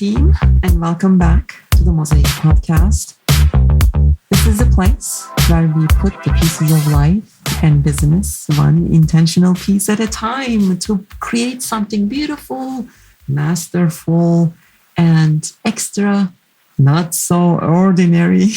team, and welcome back to the Mosaic Podcast. This is a place where we put the pieces of life and business one intentional piece at a time to create something beautiful, masterful, and extra, not so ordinary.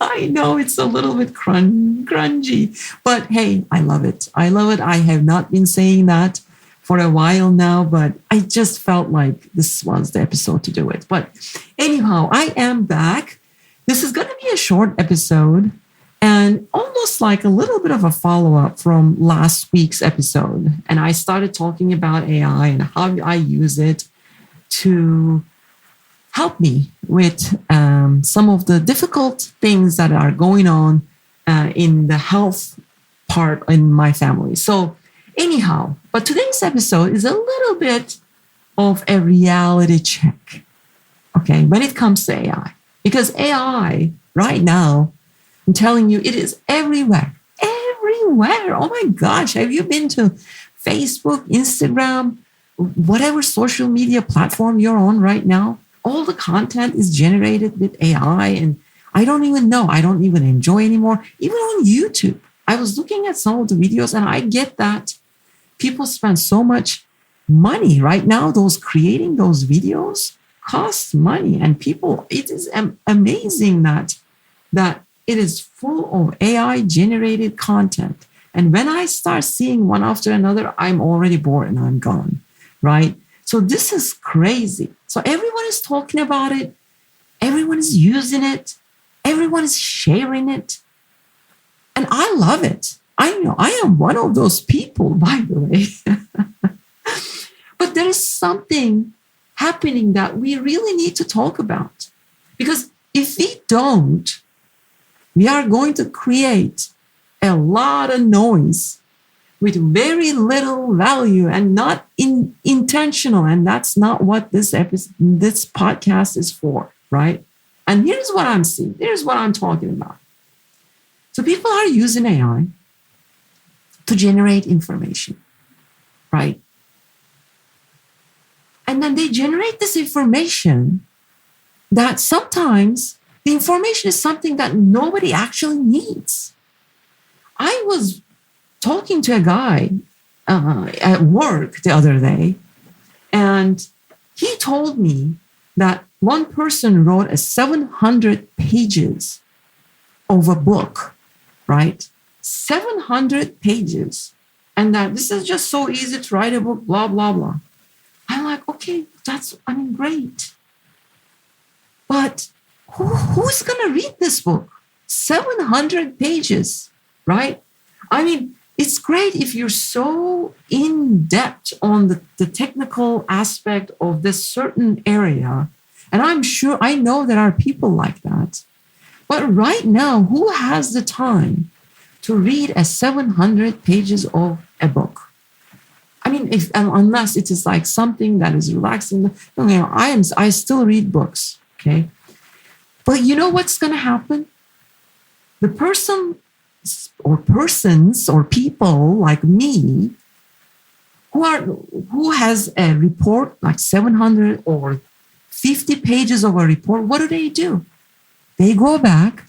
I know it's a little bit grungy, but hey, I love it. I love it. I have not been saying that for a while now, but I just felt like this was the episode to do it. But anyhow, I am back. This is going to be a short episode and almost like a little bit of a follow-up from last week's episode. And I started talking about AI and how I use it to help me with some of the difficult things that are going on in the health part in my family. So anyhow, but today's episode is a little bit of a reality check, okay, when it comes to AI. Because AI, right now, I'm telling you, it is everywhere. Everywhere. Oh my gosh, have you been to Facebook, Instagram, whatever social media platform you're on right now? All the content is generated with AI, and I don't even know. I don't even enjoy anymore. Even on YouTube, I was looking at some of the videos, and I get that people spend so much money right now. Those creating those videos costs money, and people, it is amazing that it is full of AI generated content. And when I start seeing one after another, I'm already bored and I'm gone, right? So this is crazy. So everyone is talking about it. Everyone is using it. Everyone is sharing it. And I love it. I know I am one of those people, by the way. But there is something happening that we really need to talk about. Because if we don't, we are going to create a lot of noise with very little value and not intentional. And that's not what this podcast is for, right? And here's what I'm seeing. Here's what I'm talking about. So people are using AI to generate information, right? And then they generate this information that sometimes the information is something that nobody actually needs. I was talking to a guy at work the other day, and he told me that one person wrote 700 pages of a book, right? 700 pages. And that this is just so easy to write a book, blah, blah, blah. I'm like, okay, great. But who's going to read this book? 700 pages, right? I mean, it's great if you're so in depth on the technical aspect of this certain area. And I know there are people like that. But right now, who has the time to read 700 pages of a book? I mean, unless it is like something that is relaxing. I still read books, okay? But you know what's going to happen? The persons or people like me who has a report like 700 or 50 pages of a report, what do? They go back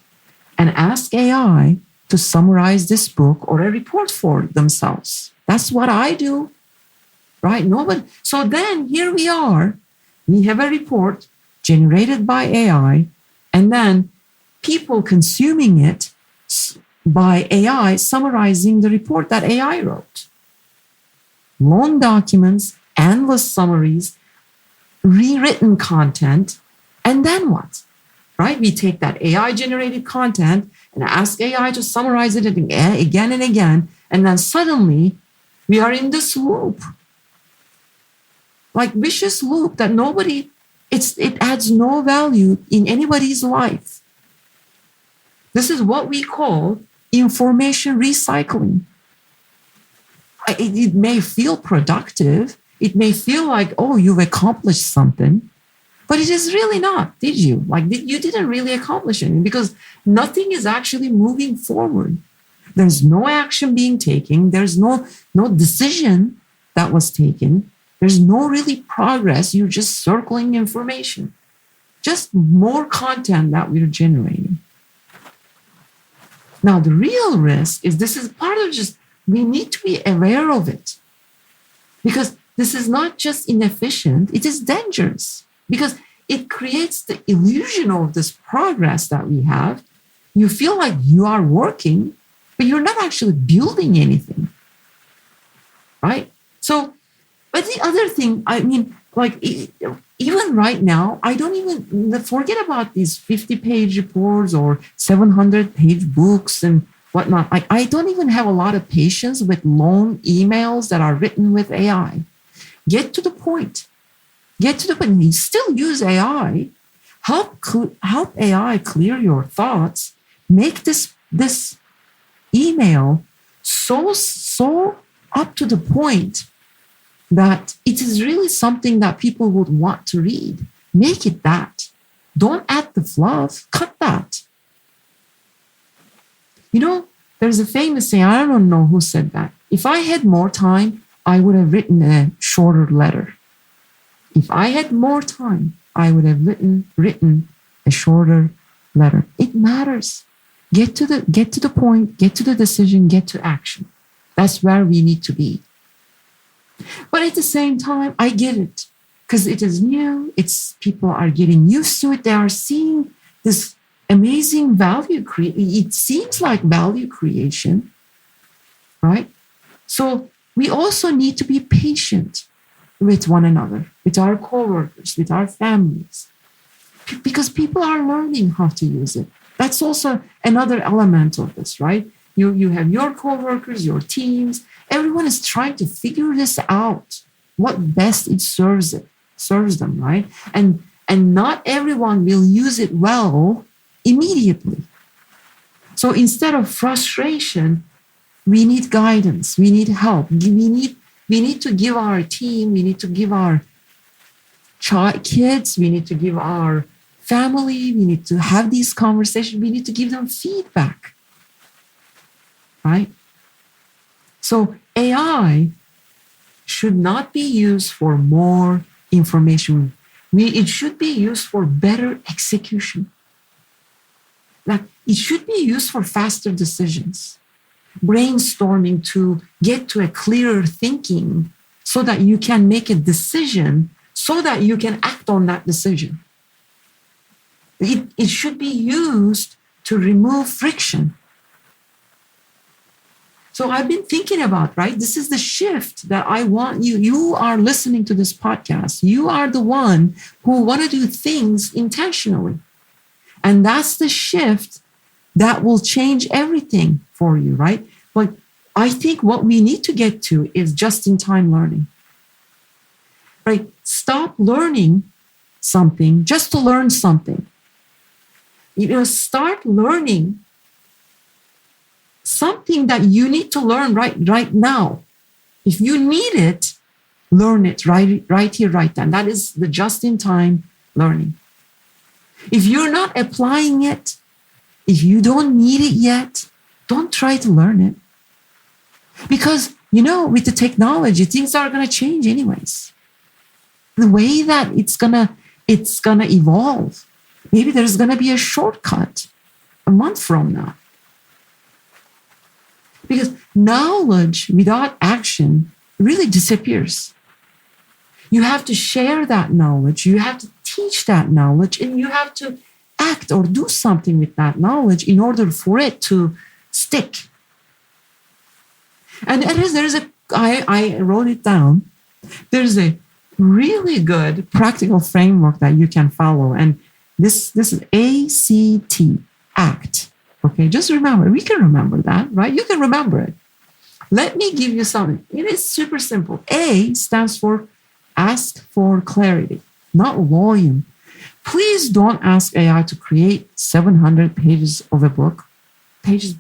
and ask AI to summarize this book or a report for themselves. That's what I do, right? So then here we are. We have a report generated by AI, and then people consuming it by AI, summarizing the report that AI wrote. Long documents, endless summaries, rewritten content, and then what? Right? We take that AI-generated content and ask AI to summarize it again and again, and then suddenly we are in this loop, like vicious loop that it adds no value in anybody's life. This is what we call information recycling. It may feel productive. It may feel like, oh, you've accomplished something, but it is really not, did you? You didn't really accomplish anything because nothing is actually moving forward. There's no action being taken. There's no decision that was taken. There's no really progress. You're just circling information, just more content that we're generating. Now, the real risk is this is part of just, we need to be aware of it, because this is not just inefficient, it is dangerous, because it creates the illusion of this progress that we have. You feel like you are working, but you're not actually building anything, right? So, but the other thing, I mean, like even right now, I don't even forget about these 50-page reports or 700-page books and whatnot. I don't even have a lot of patience with long emails that are written with AI. Get to the point. Get to the point. You still use AI. Help AI clear your thoughts. Make this email so up to the point that it is really something that people would want to read. Make it that. Don't add the fluff. Cut that. You know, there's a famous saying, I don't know who said that. If I had more time, I would have written a shorter letter. If I had more time, I would have written a shorter letter. It matters. Get to the point, get to the decision, get to action. That's where we need to be. But at the same time, I get it, because it is new. People are getting used to it. They are seeing this amazing value it seems like value creation, right? So we also need to be patient with one another, with our coworkers, with our families, because people are learning how to use it. That's also another element of this, right? You have your coworkers, your teams. Everyone is trying to figure this out, what best it serves them, right? And not everyone will use it well immediately. So instead of frustration, we need guidance, we need help. We need to give our team, we need to give our kids, we need to give our family, we need to have these conversations, we need to give them feedback, right? So AI should not be used for more information. It should be used for better execution. Like it should be used for faster decisions, brainstorming to get to a clearer thinking so that you can make a decision, so that you can act on that decision. It should be used to remove friction. So I've been thinking about, right? This is the shift that I want you. You are listening to this podcast. You are the one who want to do things intentionally. And that's the shift that will change everything for you, right? But I think what we need to get to is just-in-time learning, right? Stop learning something just to learn something. Start learning something that you need to learn right now. If you need it, learn it right here, right then. That is the just-in-time learning. If you're not applying it, if you don't need it yet, don't try to learn it. Because, with the technology, things are going to change anyways. The way that it's going to evolve. Maybe there's going to be a shortcut a month from now. Because knowledge without action really disappears. You have to share that knowledge. You have to teach that knowledge, and you have to act or do something with that knowledge in order for it to stick. And I wrote it down. There's a really good practical framework that you can follow. And this is ACT, ACT. Okay, just remember, we can remember that, right? You can remember it. Let me give you something. It is super simple. A stands for ask for clarity, not volume. Please don't ask AI to create 700 pages of a book. Please,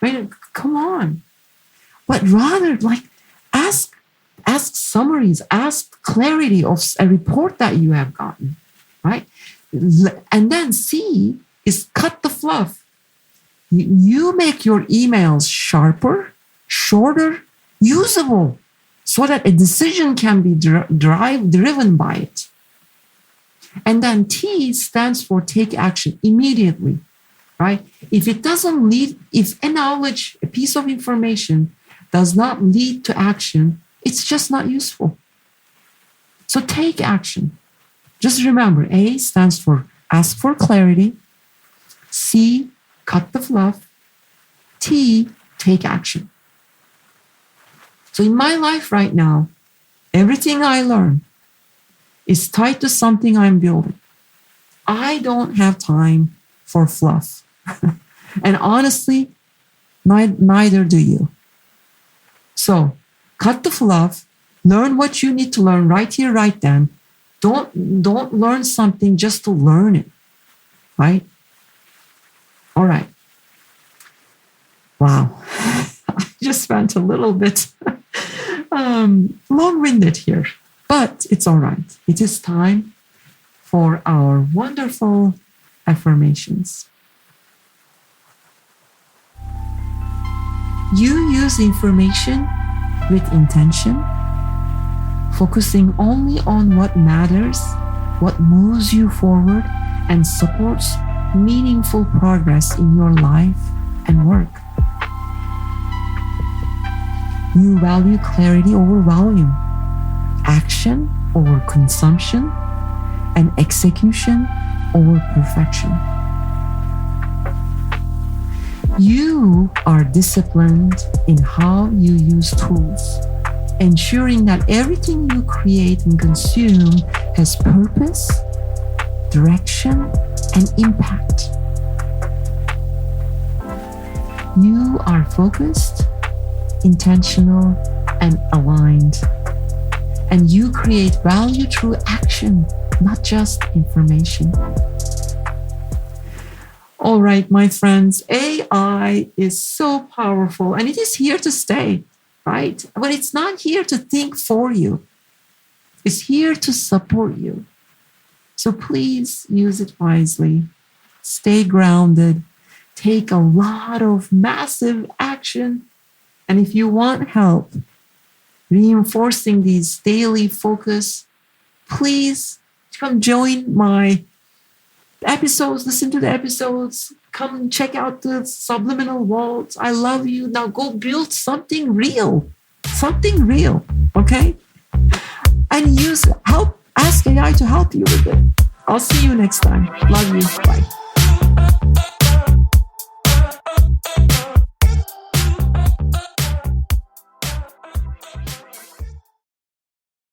right? Come on. But rather, ask summaries, ask clarity of a report that you have gotten, right? And then C is cut the fluff. You make your emails sharper, shorter, usable. so that a decision can be driven by it. And then T stands for take action immediately, right? If it doesn't lead, if a knowledge, a piece of information does not lead to action, it's just not useful. So take action. Just remember, A stands for ask for clarity. C, cut the fluff. T, take action. So in my life right now, everything I learn is tied to something I'm building. I don't have time for fluff. And honestly, neither do you. So cut the fluff, learn what you need to learn right here, right then. Don't learn something just to learn it, right? All right. Wow. I just spent a little bit long-winded here, but it's all right. It is time for our wonderful affirmations. You use information with intention, focusing only on what matters, what moves you forward, and supports meaningful progress in your life and work. You value clarity over volume, action over consumption, and execution over perfection. You are disciplined in how you use tools, ensuring that everything you create and consume has purpose, direction, and impact. You are focused, intentional, and aligned. And you create value through action, not just information. All right, my friends, AI is so powerful and it is here to stay, right? But it's not here to think for you. It's here to support you. So please use it wisely. Stay grounded. Take a lot of massive action. And if you want help reinforcing these daily focus, please come join my episodes, listen to the episodes, come check out the subliminal vaults. I love you. Now go build something real, okay? And ask AI to help you with it. I'll see you next time. Love you. Bye.